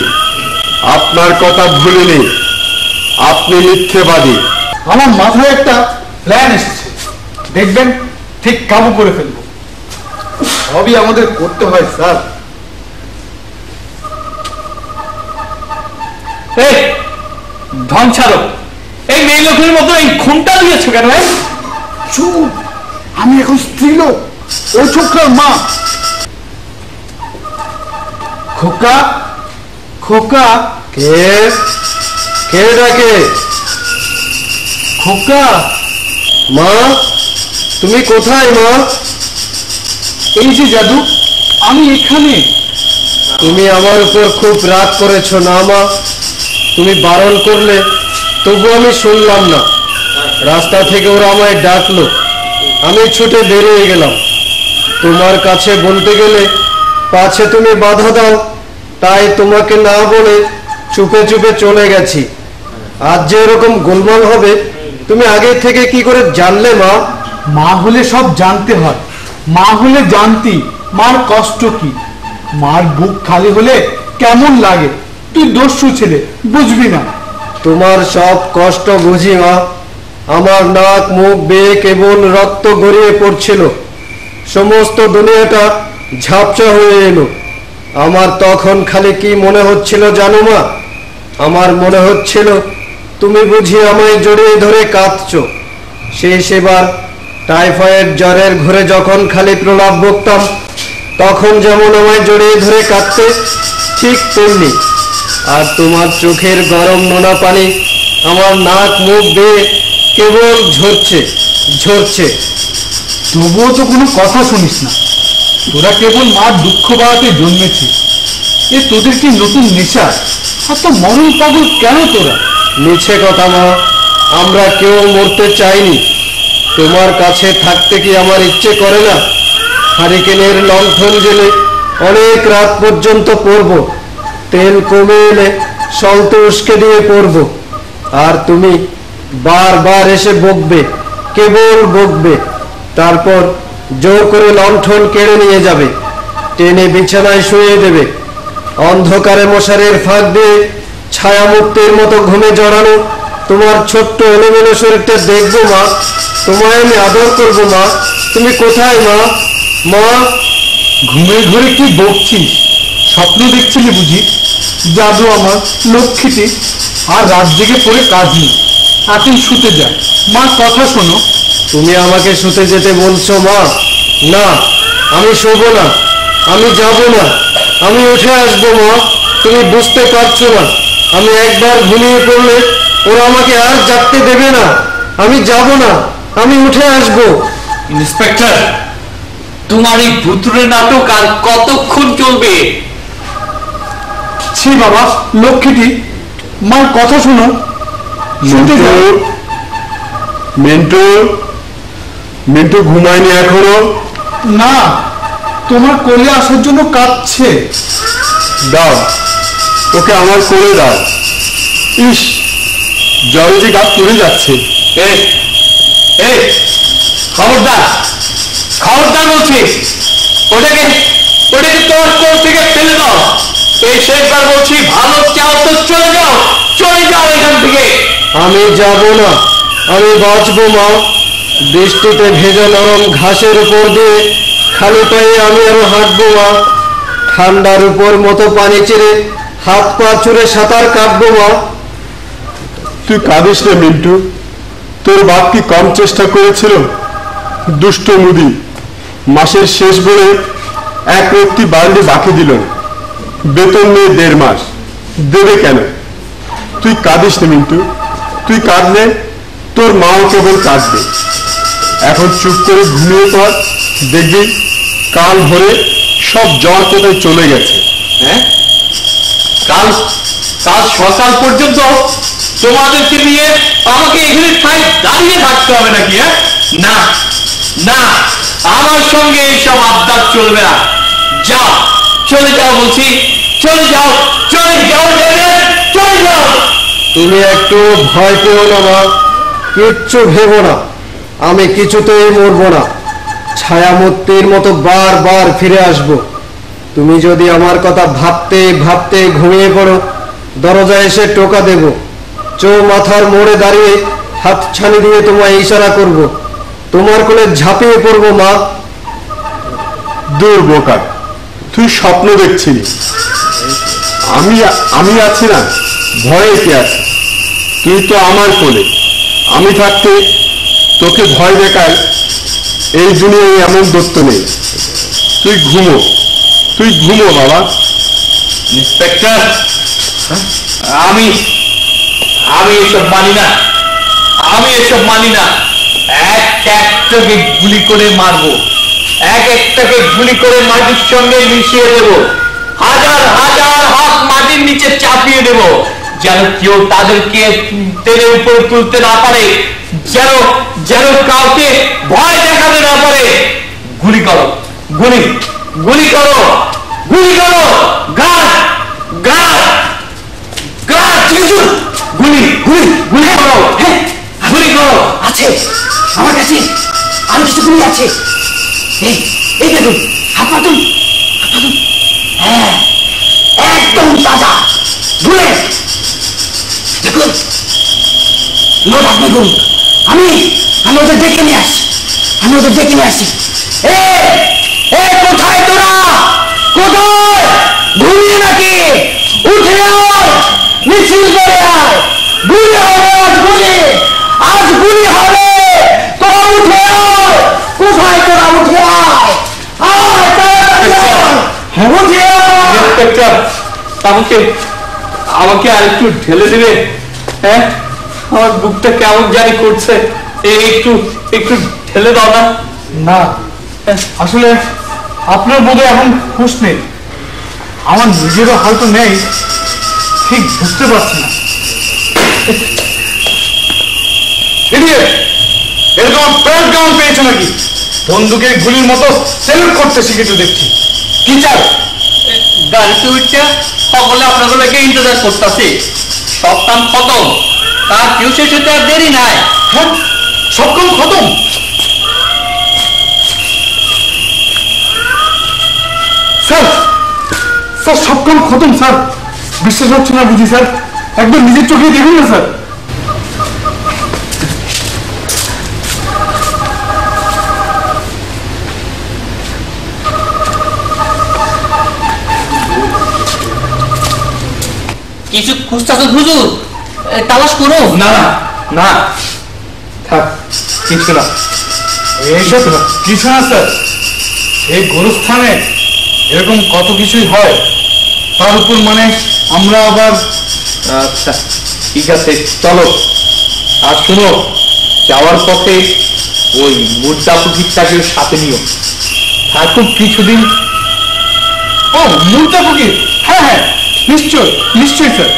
Speaker 6: আপনার কথা ভুলিনি। আপনি মিথ্যেবাদী।
Speaker 4: আমার মাথায় একটা প্ল্যান এসেছে, দেখবেন ঠিক কাবু করে ফেলবো। সবই আমাদের করতে হয় স্যার।
Speaker 2: এই ঢং ছাড়ো, এই মেয়ে লোকের মতো এই ঘুমটা দিয়েছো কেন?
Speaker 4: চুপ, আমি এখন স্ত্রীলোক, ওই ছোকরার মা। খোকা, খোকা।
Speaker 6: কে কে ডাকে?
Speaker 4: খোকা।
Speaker 6: মা, তুমি কোথায় মা?
Speaker 4: এই যে জাদু, আমি এখানে।
Speaker 6: তুমি আমার উপর খুব রাগ করেছো না মা? তুমি বারণ করলে তবু আমি শুনলাম না। রাস্তা থেকে ওরা আমায় ডাকলো, আমি ছুটে বেরিয়ে গেলাম। তোমার কাছে বলতে গেলে পাছে তুমি বাধা দাও, তাই তোমাকে না বলে চুপে চুপে চলে গেছি। আজ যে এরকম গোলমাল হবে তুমি আগে থেকে কি করে জানলে মা?
Speaker 4: মা হলে সব জানতে হয়, মা হলে জানতি মার কষ্ট কি, মার বুক খালি হলে কেমন লাগে। তুই দস্যু ছেলে, বুঝবি না।
Speaker 6: তোমার সব কষ্ট বুঝি মা। আমার নাক মুখ বেয়ে কেবল রক্ত গড়িয়ে পড়ছিল, সমস্ত দুনিয়াটা ঝাপসা হয়ে এলো। আমার তখন খালি কি মনে হচ্ছিল জানো মা? আমার মনে হচ্ছিল তুমি বুঝি আমায় জড়িয়ে ধরে কাঁদছো। সেই সেবার টাইফয়েড জ্বরের ঘরে যখন খালি প্রলাপ বকতাম, তখন যেমন আমায় জড়িয়ে ধরে কাঁদতে, ঠিক তেমনি। আর তোমার চোখের গরম নোনা পানি আমার নাক মুখ বেয়ে কেবল ঝরছে ঝরছে।
Speaker 4: তবুও তো কোনো কথা শুনিস না। তোরা কেবল মার দুঃখ বাড়াতে জন্মেছিস। এ তোদের কি নতুন নেশা? আর তো মরণ পাগল কেন তোরা?
Speaker 6: মিছে কথা মা, আমরা কেউ মরতে চাইনি। তোমার কাছে থাকতে কি আমার ইচ্ছে করে না? হারিকেনের লণ্ঠন জেলে অনেক রাত পর্যন্ত পড়ব, তেল কমে এলে সল্ট উস্কে দিয়ে পড়ব, আর তুমি বারবার এসে বকবে, কেবল বকবে। তারপর জোর করে লণ্ঠন কেড়ে নিয়ে যাবে, টেনে বিছানায় শুয়ে দেবে। অন্ধকারে মশারের ফাঁক দিয়ে ছায়ামুক্তির মতো ঘুমে জড়ানো তোমার ছোট্ট এলোমেলো শরীরটা দেখবো মা, তোমায় আমি আদর করবো মা। তুমি কোথায় মা? মা,
Speaker 4: ঘুমের ঘরে কি বকছিস? স্বপ্ন দেখছিলি বুঝি? জাদু আমার লক্ষ্মীটি, আর রাত জেগে পড়ে কাজ নেই। এখন শুতে যা, মার কথা শোনো।
Speaker 6: তুমি আমাকে শুতে যেতে বলছো মা? না, আমি শোবো না, আমি যাব না, আমি উঠে আসবো মা। তুমি বুঝতে পারছো না, আমি একবার ঘুমিয়ে পড়লে ওরা আমাকে আর জাগতে দেবে না। আমি যাব না, আমি উঠে আসবো।
Speaker 2: ইন্সপেক্টর, তোমার এই ভুতুড়ে নাটক আর কতক্ষণ চলবে?
Speaker 4: ছি বাবা, লক্ষ্মীটি, মার কথা শোনো। শুতে যা।
Speaker 6: মিন্টু, মিন্টু ঘুমায়নি এখনো?
Speaker 4: না, তোমার কোলে আসার জন্য কাঁদছে।
Speaker 6: দাও, ওকে আমার কোলে দাও। ইস, জলে যে গা পড়ে যাচ্ছে।
Speaker 2: খবরদার, খবরদার বলছি, ওটাকে ওটাকে তোমার কোল থেকে ফেলে দাও। এই শেষবার বলছি, ভালো চাও তো চলে যাও, চলে যাও এখান থেকে।
Speaker 6: আমি যাব না, আমি বাঁচবো মা। বৃষ্টিতে ভেজা নরম ঘাসের উপর দিয়ে খালি পায়ে আমি আরো হাঁটবো মা। ঠান্ডার উপর মতো পানি চেড়ে হাত পা চুড়ে সাঁতার কাটবো মা।
Speaker 7: তুই কাঁদিস না মিন্টু, তোর বাপ কি কম চেষ্টা করেছিল? দুষ্ট মুদি মাসের শেষ বলে এক রত্তি বান্ডি বাকি দিল না। বেতন নিয়ে 1.5 মাস, দেবে কেন? তুই কাঁদিস না মিন্টু, তুই কাঁদলে তোর মাও কেবল কাঁদবে। এখন চুপ করে ঘুমিয়ে পর, দেখবি কাল ভোরে সব জ্বর কোথায় চলে গেছে।
Speaker 2: হ্যাঁ, কাল কাল সকাল পর্যন্ত তোমাদেরকে নিয়ে আমাকে এখানে ঠাই দাঁড়িয়ে থাকতে হবে নাকি? হ্যাঁ, না না, আমার সঙ্গে এইসব আবদার চলবে না। যাও, চলে যাও বলছি, চলে যাও, চলে যাও, চলে যাও।
Speaker 6: তুমি একটু ভয় পেও না মা, কিচ্ছু ভেবো না। আমি কিছুতেই মরবো না, ছায়ামূর্তির মতো বারবার ফিরে আসব। তুমি যদি আমার কথা ভাবতে ভাবতে ঘুমিয়ে পড়ো, দরজায় এসে টোকা দেব। মাথার মোড়ে দাঁড়িয়ে হাত ছানি দিয়ে তোমায় ইশারা করব, তোমার কোলে ঝাঁপিয়ে পড়বো মা।
Speaker 7: দূর বোকা, তুই স্বপ্ন দেখছিলি। আমি আছি না, ভয়ে কে আছে? তুই তো আমার কোলে, আমি থাকতে তোকে ভয় দেখায় এই দুনিয়ায় এমন দত্ত নেই। তুই ঘুমো, তুই ঘুমো বাবা।
Speaker 2: ইন্সপেক্টর, আমি আমি এসব মানি না, আমি এসব মানি না। একটাকে গুলি করে মারবো, একটাকে গুলি করে মাটির সঙ্গে মিশিয়ে দেব, হাজার হাজার হাত মাটির নিচে চাপিয়ে দেব, যেন কেউ তাদেরকে টেনে উপরে তুলতে না পারে, যেন যেন কাউকে ভয় দেখাতে না পারে। গুলি করো, গুলি গুলি করো, গুলি করো, গাছ গাছ গাছ, গুলি গুলি গুলি করো, গুলি করো।
Speaker 5: আছে আমার কাছে আরো কিছু গুলি আছে। এই দেখুন, হাত পাতুন, হ্যাঁ একদম তাজা বুলেট। দেখুন, লোড আপনি করুন, আমি আমি ওদের ডেকে নিয়ে আসি, আমি ওদের ডেকে নিয়ে আসি। কোথায় তোরা? কোথায়? ঘুমিয়ে নাকি? উঠে আয়, মিছিল করে আয়, গুলি হবে আজ, গুলি আজ গুলি হবে। তোরা উঠে আয়, কোথায় তোরা? উঠে আয়, আয় তাড়াতাড়ি আয়, উঠে আয়।
Speaker 2: ইন্সপেক্টর, আমাকে আমাকে আর একটু ঢেলে দেবে? হ্যাঁ, আমার বুকটা কেমন জানি করছে, একটু একটু ঢেলে দাও না।
Speaker 4: না, আসলে আপনার বোধহয় এখন হুঁশ নেই, আমার নিজেরও হয়তো নেই, ঠিক বুঝতে পারছি না। এরকম প্যান্ট গাউন পেয়েছো নাকি? বন্দুকের গুলির মতো সেলুট করতে শিখেছো দেখছি। কি চাও?
Speaker 2: গাড়িতে উঠছে সকলে আপনাদেরকে ইন্তজার করতেছে। সব কাম খতম, তার কেউ শেষ হতে আর দেরি নাই।
Speaker 4: হ্যাঁ, সব কাম খতম? স্যার, স্যার সব কাম খতম স্যার? বিশ্বাস হচ্ছে না বুঝি স্যার? একবার নিজের চোখে দেখুন না স্যার।
Speaker 3: কিছু খুঁজতেছ হুজুর? তালাশ করো।
Speaker 4: না না, থাক, কিছু না, এইসব কিছু না স্যার। এই গোরস্থানে এরকম কত কিছুই হয়, তার উপর মানে আমরা আবার।
Speaker 2: আচ্ছা ঠিক আছে, চলো। আর শুনো, যাওয়ার পথে ওই মুদ্রা ফকিরটাকে সাথে নিও, থাকুক কিছুদিন।
Speaker 4: ও মুদ্রা ফকির, হ্যাঁ হ্যাঁ, নিশ্চয় নিশ্চয়ই স্যার।